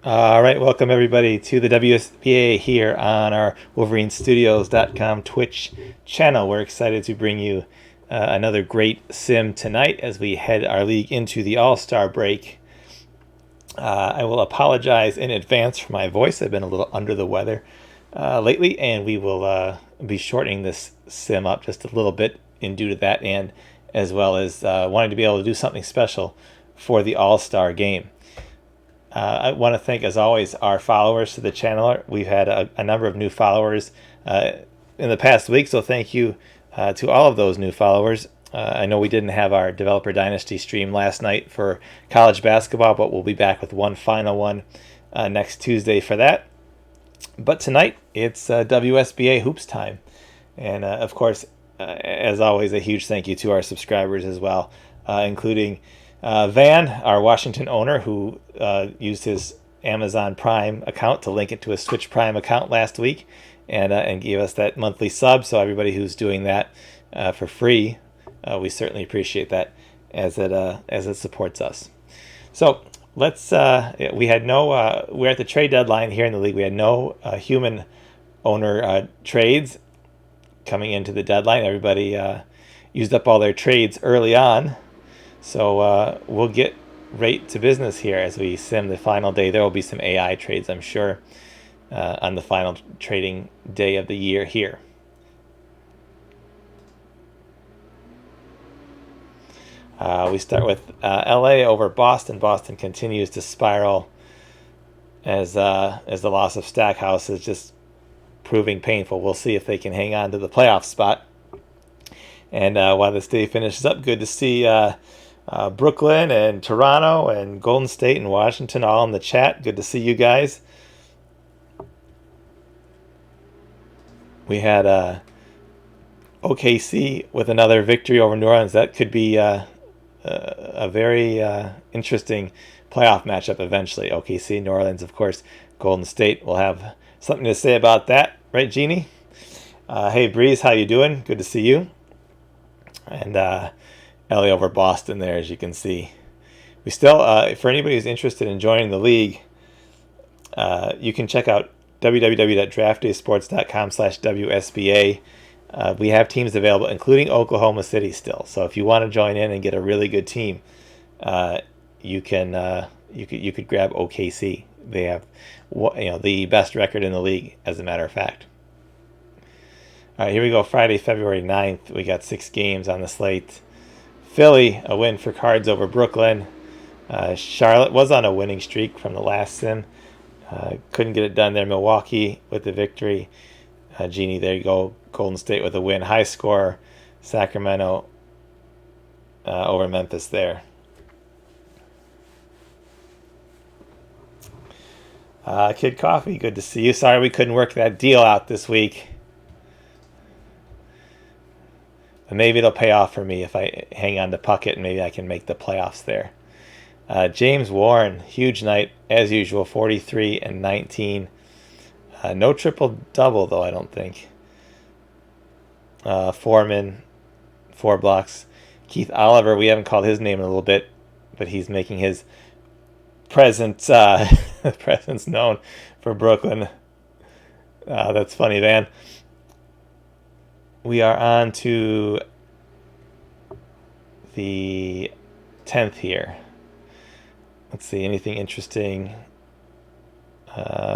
All right, welcome everybody to the WSBA here on our WolverineStudios.com Twitch channel. We're excited to bring you another great sim tonight as we head our league into the All-Star break. I will apologize in advance for my voice. I've been a little under the weather lately, and we will be shortening this sim up just a little bit in due to that, and as well as wanting to be able to do something special for the All-Star game. I want to thank, as always, our followers to the channel. We've had a number of new followers in the past week, so thank you to all of those new followers. I know we didn't have our Developer Dynasty stream last night for college basketball, but we'll be back with one final one next Tuesday for that. But tonight, it's WSBA Hoops time. And, of course, as always, a huge thank you to our subscribers as well, including Van, our Washington owner, who used his Amazon Prime account to link it to his Twitch Prime account last week, and gave us that monthly sub. So everybody who's doing that for free, we certainly appreciate that as it supports us. So let's. We had no. We're at the trade deadline here in the league. We had no human owner trades coming into the deadline. Everybody used up all their trades early on. So we'll get right to business here as we sim the final day. There will be some AI trades, I'm sure, on the final trading day of the year here. We start with LA over Boston. Boston continues to spiral as the loss of Stackhouse is just proving painful. We'll see if they can hang on to the playoff spot. And while this day finishes up, good to see Brooklyn and Toronto and Golden State and Washington all in the chat. Good to see you guys. We had OKC with another victory over New Orleans. That could be a very interesting playoff matchup eventually. OKC, New Orleans, of course. Golden State will have something to say about that, right, Jeannie? Hey, Breeze, how you doing? Good to see you. And LA over Boston there, as you can see. We still, for anybody who's interested in joining the league, you can check out www.draftdaysports.com/WSBA. We have teams available, including Oklahoma City still. So if you want to join in and get a really good team, you could grab OKC. They have the best record in the league, as a matter of fact. All right, here we go. Friday, February 9th. We got 6 games on the slate. Philly, a win for Cards over Brooklyn. Charlotte was on a winning streak from the last sim. Couldn't get it done there. Milwaukee with the victory. Jeannie, there you go. Golden State with a win. High score. Sacramento over Memphis there. Kid Coffee, good to see you. Sorry we couldn't work that deal out this week. But maybe it'll pay off for me if I hang on to Puckett, and maybe I can make the playoffs there. James Warren, huge night as usual, 43 and 19. No triple-double, though, I don't think. Foreman, 4 blocks. Keith Oliver, we haven't called his name in a little bit, but he's making his presence known for Brooklyn. That's funny, Van. We are on to the 10th here. Let's see, anything interesting?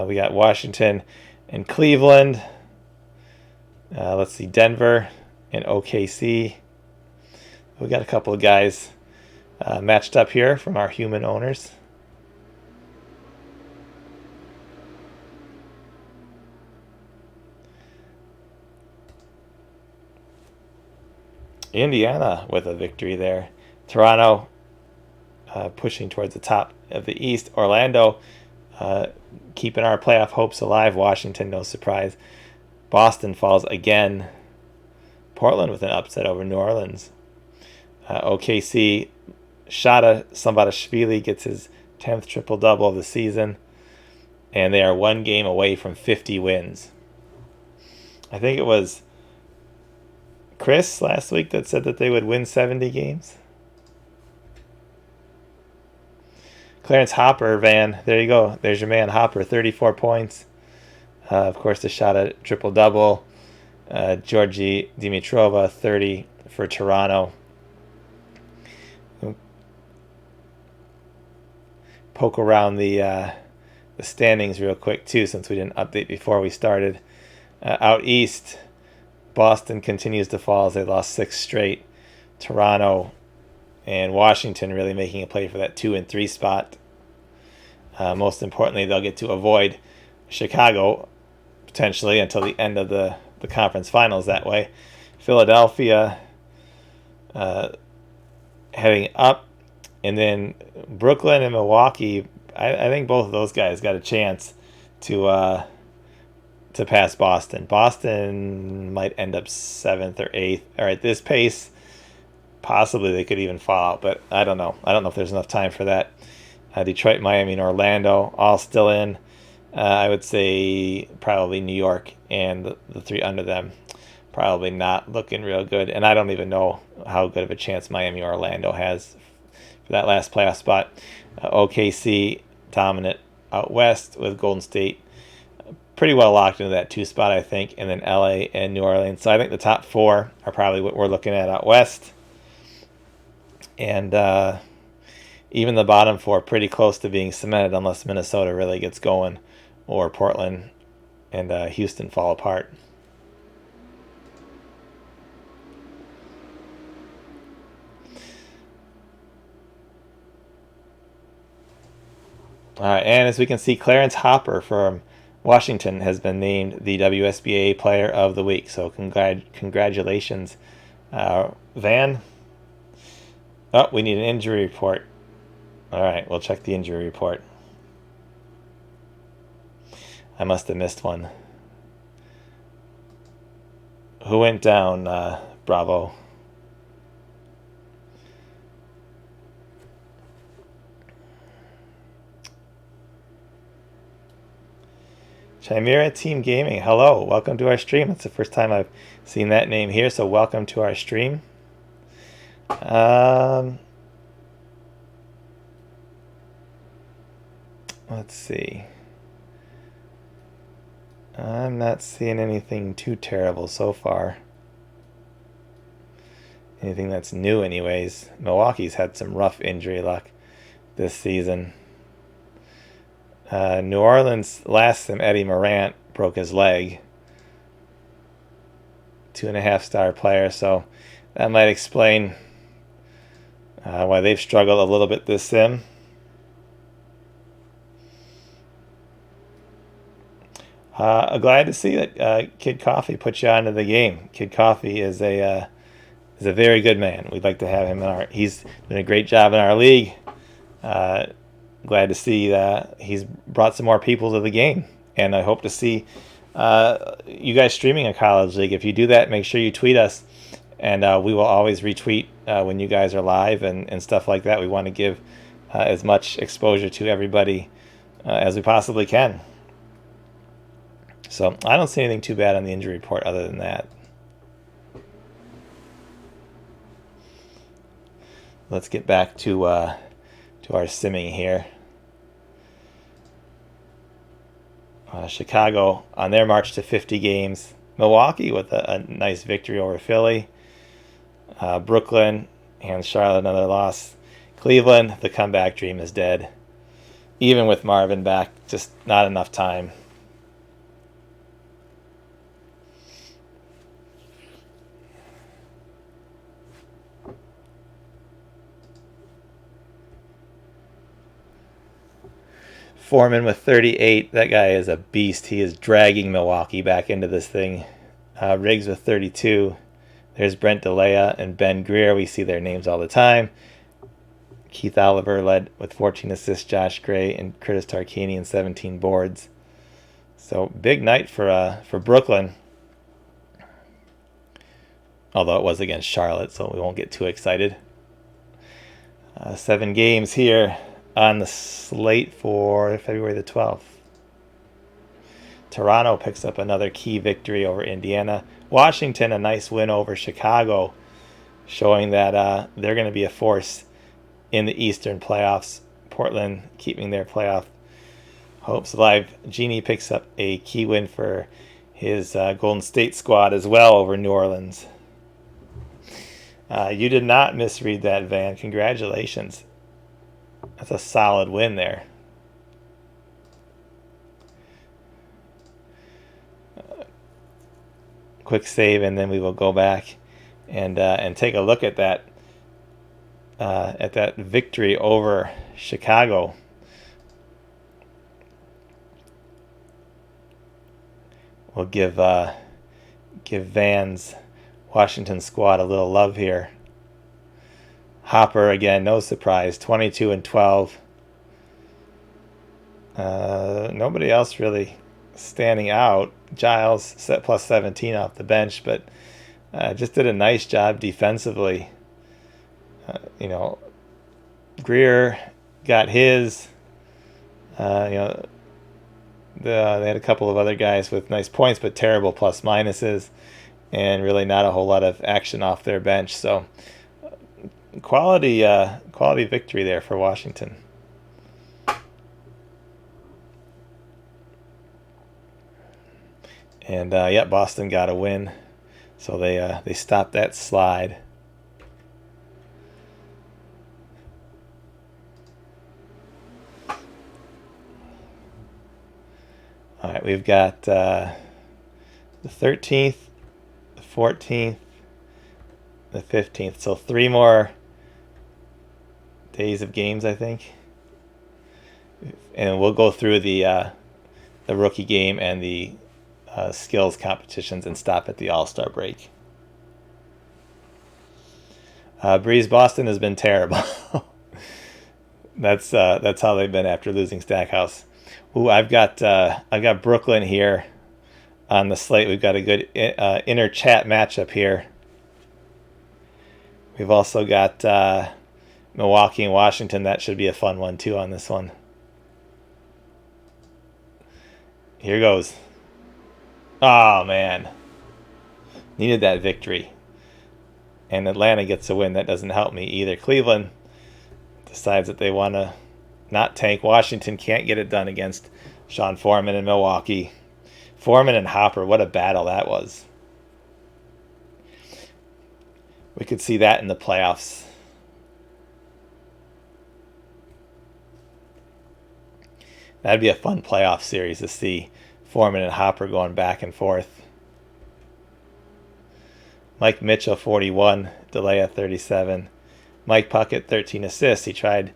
We got Washington and Cleveland. Let's see, Denver and OKC. We got a couple of guys matched up here from our human owners. Indiana with a victory there. Toronto pushing towards the top of the East. Orlando keeping our playoff hopes alive. Washington, no surprise. Boston falls again. Portland with an upset over New Orleans. OKC, Shada Sambatashvili gets his 10th triple-double of the season. And they are 1 game away from 50 wins. I think it was Chris last week that said that they would win 70 games. Clarence Hopper, Van. There you go. There's your man, Hopper, 34 points. Of course, the shot at triple-double. Georgie Dimitrova, 30 for Toronto. Poke around the standings real quick, too, since we didn't update before we started. Out east, Boston continues to fall as they lost 6 straight. Toronto and Washington really making a play for that 2 and 3 spot. Most importantly, they'll get to avoid Chicago potentially until the end of the conference finals that way. Philadelphia heading up, and then Brooklyn and Milwaukee. I think both of those guys got a chance to pass Boston. Boston might end up 7th or 8th, or at this pace, possibly they could even fall out, but I don't know. I don't know if there's enough time for that. Detroit, Miami, and Orlando all still in. I would say probably New York and the 3 under them probably not looking real good. And I don't even know how good of a chance Miami or Orlando has for that last playoff spot. OKC dominant out west with Golden State pretty well locked into that 2 spot, I think, and then LA and New Orleans. So I think the top 4 are probably what we're looking at out west. And even the bottom 4 pretty close to being cemented unless Minnesota really gets going or Portland and Houston fall apart. All right, and as we can see, Clarence Hopper from Washington has been named the WSBA Player of the Week. So congratulations, Van. Oh, we need an injury report. All right, we'll check the injury report. I must have missed one. Who went down, Bravo? Chimera Team Gaming, hello, welcome to our stream. It's the first time I've seen that name here, so welcome to our stream. Let's see. I'm not seeing anything too terrible so far. Anything that's new anyways. Milwaukee's had some rough injury luck this season. New Orleans last time Eddie Morant broke his leg. 2.5-star player, so that might explain why they've struggled a little bit this sim. Glad to see that Kid Coffee put you onto the game. Kid Coffee is a very good man. We'd like to have him in our. He's doing a great job in our league. Glad to see that he's brought some more people to the game, and I hope to see you guys streaming a college league. If you do that, make sure you tweet us, and we will always retweet when you guys are live and stuff like that. We want to give as much exposure to everybody as we possibly can. So I don't see anything too bad on the injury report other than that. Let's get back to our simming here. Chicago on their march to 50 games. Milwaukee with a nice victory over Philly. Brooklyn and Charlotte, another loss. Cleveland, the comeback dream is dead. Even with Marvin back, just not enough time. Foreman with 38. That guy is a beast. He is dragging Milwaukee back into this thing. Riggs with 32. There's Brent DeLea and Ben Greer. We see their names all the time. Keith Oliver led with 14 assists. Josh Gray and Curtis Tarkanian 17 boards. So big night for Brooklyn. Although it was against Charlotte, so we won't get too excited. 7 games here on the slate for February the 12th. Toronto picks up another key victory over Indiana. Washington, a nice win over Chicago, showing that they're going to be a force in the Eastern playoffs Portland keeping their playoff hopes alive. Genie picks up a key win for his Golden State squad as well over New Orleans. You did not misread that, Van. Congratulations. That's a solid win there. Quick save, and then we will go back and take a look at that victory over Chicago. We'll give Van's Washington squad a little love here. Hopper again, no surprise, 22-12. Nobody else really standing out. Giles set plus 17 off the bench, but just did a nice job defensively. Greer got his. They had a couple of other guys with nice points, but terrible plus minuses, and really not a whole lot of action off their bench. So quality victory there for Washington. And Boston got a win, so they stopped that slide. All right, we've got the 13th, the 14th, the 15th. So 3 more days of games, I think. And we'll go through the rookie game and the skills competitions and stop at the All-Star break. Breeze Boston has been terrible. That's how they've been after losing Stackhouse. Ooh, I've got Brooklyn here on the slate. We've got a good inner chat matchup here. We've also got Milwaukee and Washington. That should be a fun one too on this one. Here goes. Oh man, needed that victory. And Atlanta gets a win. That doesn't help me either. Cleveland decides that they want to not tank. Washington can't get it done against Sean Foreman in Milwaukee. Foreman and Hopper, what a battle that was. We could see that in the playoffs. That'd be a fun playoff series to see Foreman and Hopper going back and forth. Mike Mitchell, 41. DeLea, 37. Mike Puckett, 13 assists. He tried.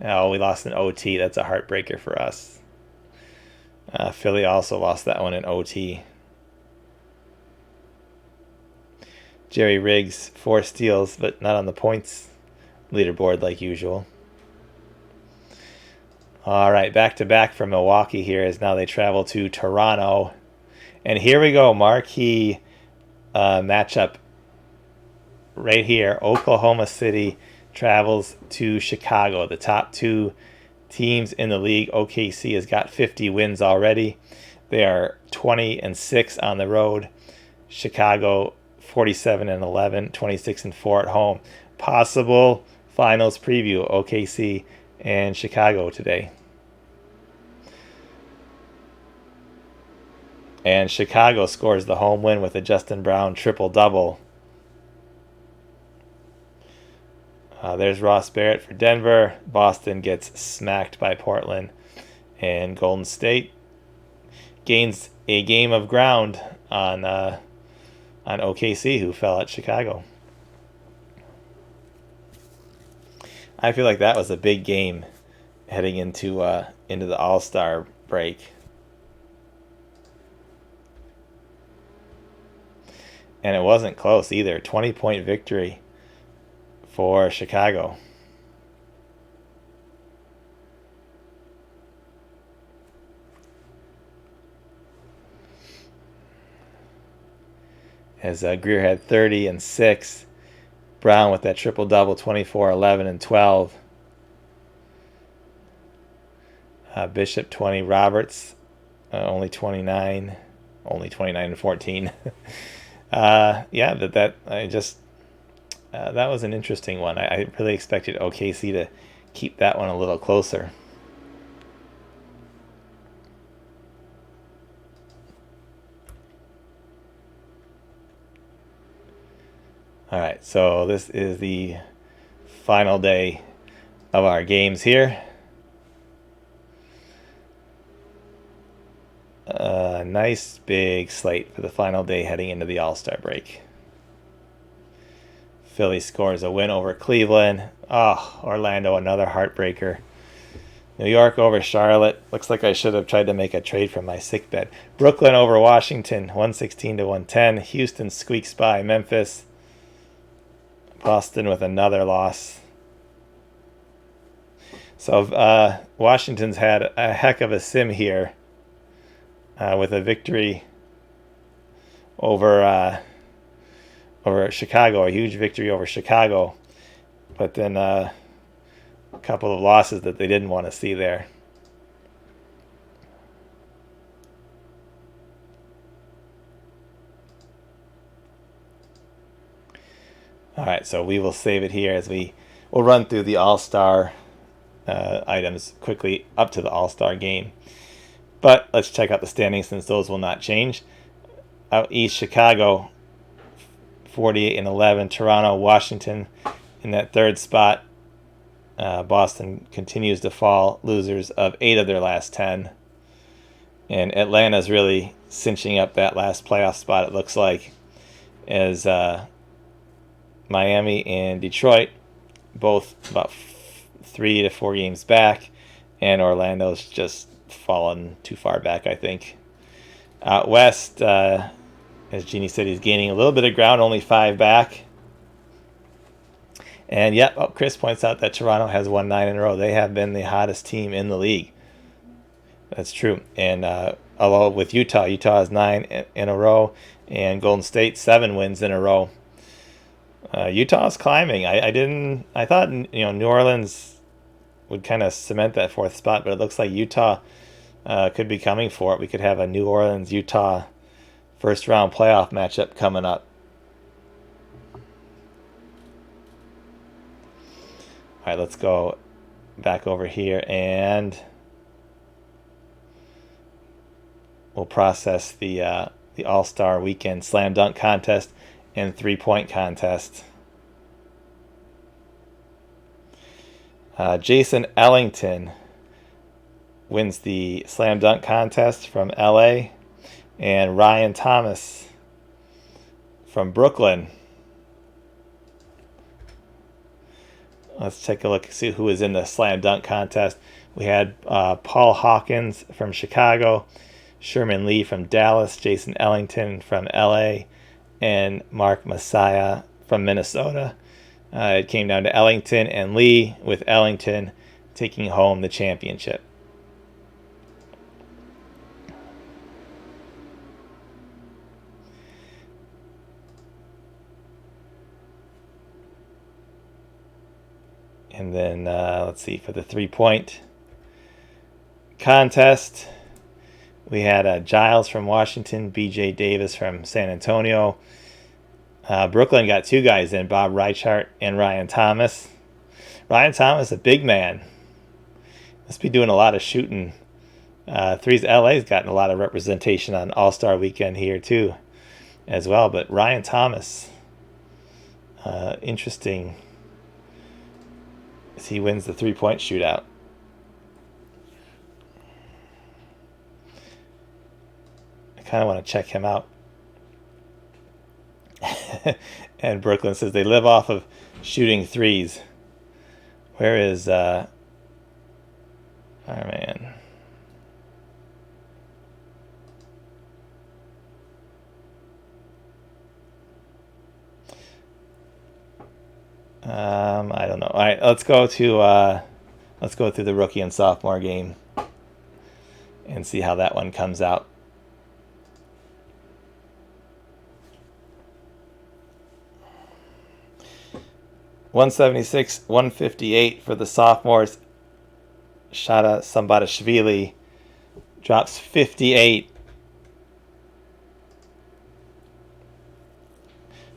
Oh, we lost in OT. That's a heartbreaker for us. Philly also lost that one in OT. Jerry Riggs, 4 steals, but not on the points leaderboard like usual. All right, back-to-back from Milwaukee here as now they travel to Toronto. And here we go, marquee matchup right here. Oklahoma City travels to Chicago. The top 2 teams in the league. OKC has got 50 wins already. They are 20-6 on the road. Chicago 47-11, 26-4 at home. Possible finals preview, OKC and Chicago today. And Chicago scores the home win with a Justin Brown triple-double. There's Ross Barrett for Denver. Boston gets smacked by Portland. And Golden State gains a game of ground on OKC, who fell at Chicago. I feel like that was a big game heading into the All-Star break. And it wasn't close either. 20-point victory for Chicago. As Greer had 30 and 6. Brown with that triple-double, 24, 11, and 12. Bishop 20. Roberts only 29. Only 29 and 14. That was an interesting one. I really expected OKC to keep that one a little closer. All right, so this is the final day of our games here. A nice big slate for the final day heading into the All-Star break. Philly scores a win over Cleveland. Oh, Orlando, another heartbreaker. New York over Charlotte. Looks like I should have tried to make a trade from my sickbed. Brooklyn over Washington, 116 to 110. Houston squeaks by Memphis. Boston with another loss. So Washington's had a heck of a sim here with a victory over Chicago, a huge victory over Chicago, but then a couple of losses that they didn't want to see there. All right, so we will save it here as we'll run through the All-Star items quickly up to the All-Star game. But let's check out the standings since those will not change. Out east, Chicago, 48 and 11. Toronto, Washington in that third spot. Boston continues to fall, losers of 8 of their last 10. And Atlanta's really cinching up that last playoff spot, it looks like, as Miami and Detroit both about 3 to 4 games back, and Orlando's just fallen too far back, I think. Out west, as Jeannie said, he's gaining a little bit of ground, only 5 back. And yep, Chris points out that Toronto has won 9 in a row. They have been the hottest team in the league. That's true. And although with Utah has 9 in a row, and Golden State 7 wins in a row. Utah's climbing. I thought New Orleans would kind of cement that 4th spot, but it looks like Utah could be coming for it. We could have a New Orleans Utah first round playoff matchup coming up. All right, let's go back over here and we'll process the All-Star Weekend Slam Dunk Contest and 3-point contest. Jason Ellington wins the Slam Dunk Contest from LA, and Ryan Thomas from Brooklyn. Let's take a look, see who was in the Slam Dunk Contest. We had Paul Hawkins from Chicago, Sherman Lee from Dallas, Jason Ellington from LA, and Mark Messiah from Minnesota. It came down to Ellington and Lee, with Ellington taking home the championship. And then, let's see, for the 3-point contest, we had Giles from Washington, B.J. Davis from San Antonio. Brooklyn got 2 guys in, Bob Reichart and Ryan Thomas. Ryan Thomas, a big man. Must be doing a lot of shooting. Threes LA's gotten a lot of representation on All-Star Weekend here, too, as well. But Ryan Thomas, interesting as he wins the 3-point shootout. I kind of want to check him out. And Brooklyn says they live off of shooting threes. Where is our man? I don't know. All right, let's go through the rookie and sophomore game and see how that one comes out. .176, 158 for the sophomores. Shada Sambatashvili drops 58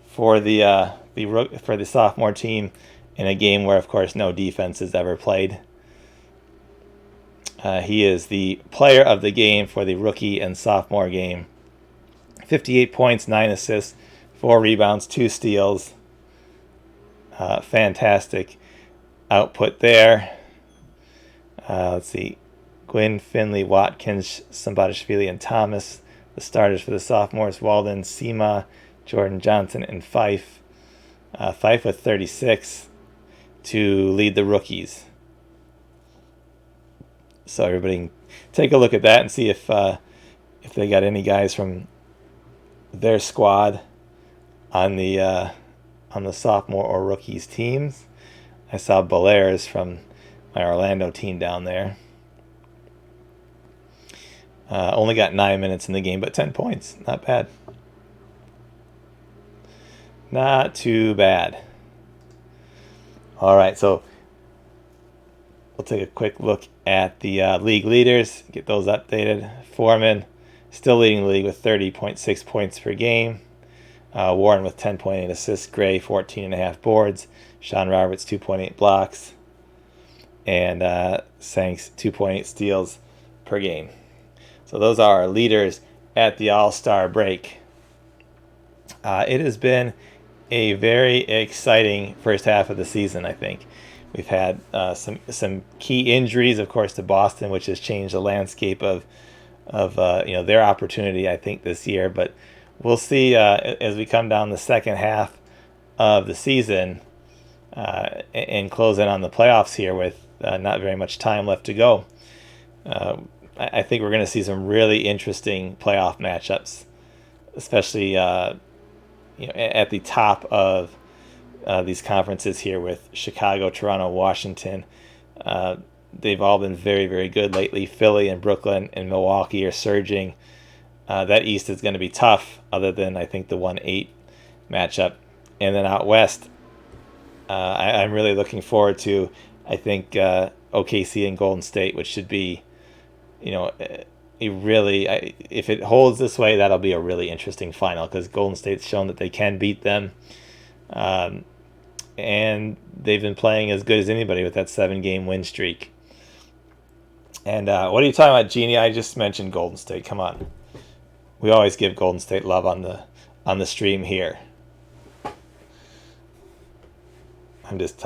for the sophomore team, in a game where, of course, no defense is ever played. He is the player of the game for the rookie and sophomore game. 58 points, 9 assists, 4 rebounds, 2 steals. Fantastic output there. Let's see. Gwynn, Finley, Watkins, Sambatashvili, and Thomas. The starters for the sophomores: Walden, Sema, Jordan Johnson, and Fife. Fife with 36 to lead the rookies. So everybody can take a look at that and see if they got any guys from their squad on the sophomore or rookies teams. I saw Belair's from my Orlando team down there. Only got 9 minutes in the game, but 10 points. Not bad. Not too bad. All right, so we'll take a quick look at the league leaders, get those updated. Foreman still leading the league with 30.6 points per game. Warren with 10.8 assists. Gray, 14.5 boards. Sean Roberts, 2.8 blocks. And Sanks, 2.8 steals per game. So those are our leaders at the All-Star break. It has been a very exciting first half of the season, I think. We've had some key injuries, of course, to Boston, which has changed the landscape of their opportunity, I think, this year. But we'll see as we come down the second half of the season and close in on the playoffs here with not very much time left to go. I think we're going to see some really interesting playoff matchups, especially at the top of these conferences here with Chicago, Toronto, Washington. They've all been very, very good lately. Philly and Brooklyn and Milwaukee are surging. That East is going to be tough, other than, I think, the 1-8 matchup. And then out West, I'm really looking forward to, I think, OKC and Golden State, which should be, if it holds this way, that'll be a really interesting final, because Golden State's shown that they can beat them. And they've been playing as good as anybody with that 7-game win streak. And what are you talking about, Jeannie? I just mentioned Golden State. Come on. We always give Golden State love on the stream here. I'm just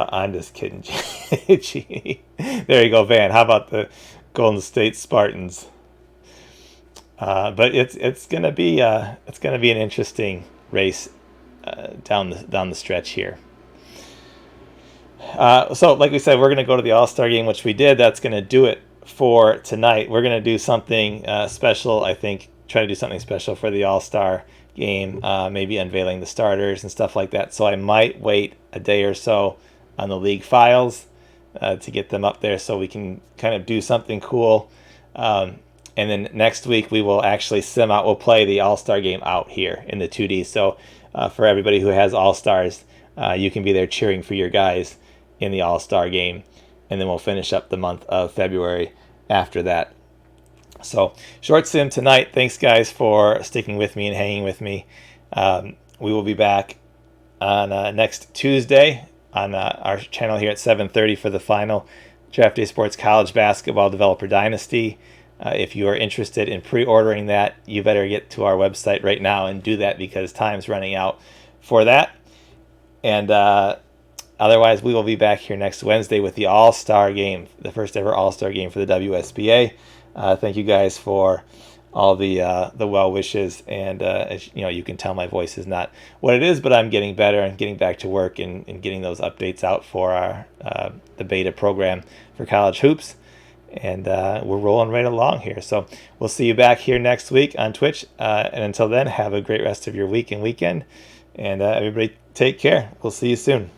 kidding, Jeannie. There you go, Van. How about the Golden State Spartans? But it's gonna be an interesting race down the stretch here. So like we said, we're going to go to the All-Star game, which we did. That's going to do it for tonight. We're going to do something special, I think, try to do something special for the All-Star game, maybe unveiling the starters and stuff like that. So I might wait a day or so on the league files to get them up there so we can kind of do something cool. And then next week we will actually we'll play the All-Star game out here in the 2D. So for everybody who has All-Stars, you can be there cheering for your guys in the All-Star game, and then we'll finish up the month of February after that. So short sim tonight. Thanks, guys, for sticking with me and hanging with me. We will be back on next Tuesday on our channel here at 7:30 for the final Draft Day Sports College Basketball Developer Dynasty. If you are interested in pre-ordering that, you better get to our website right now and do that, because time's running out for that. And otherwise, we will be back here next Wednesday with the All-Star game, the first ever All-Star game for the WSBA. Thank you guys for all the well wishes, and as you can tell my voice is not what it is, but I'm getting better and getting back to work and getting those updates out for our the beta program for college hoops. And we're rolling right along here. So we'll see you back here next week on Twitch. And until then, have a great rest of your week and weekend. And everybody take care. We'll see you soon.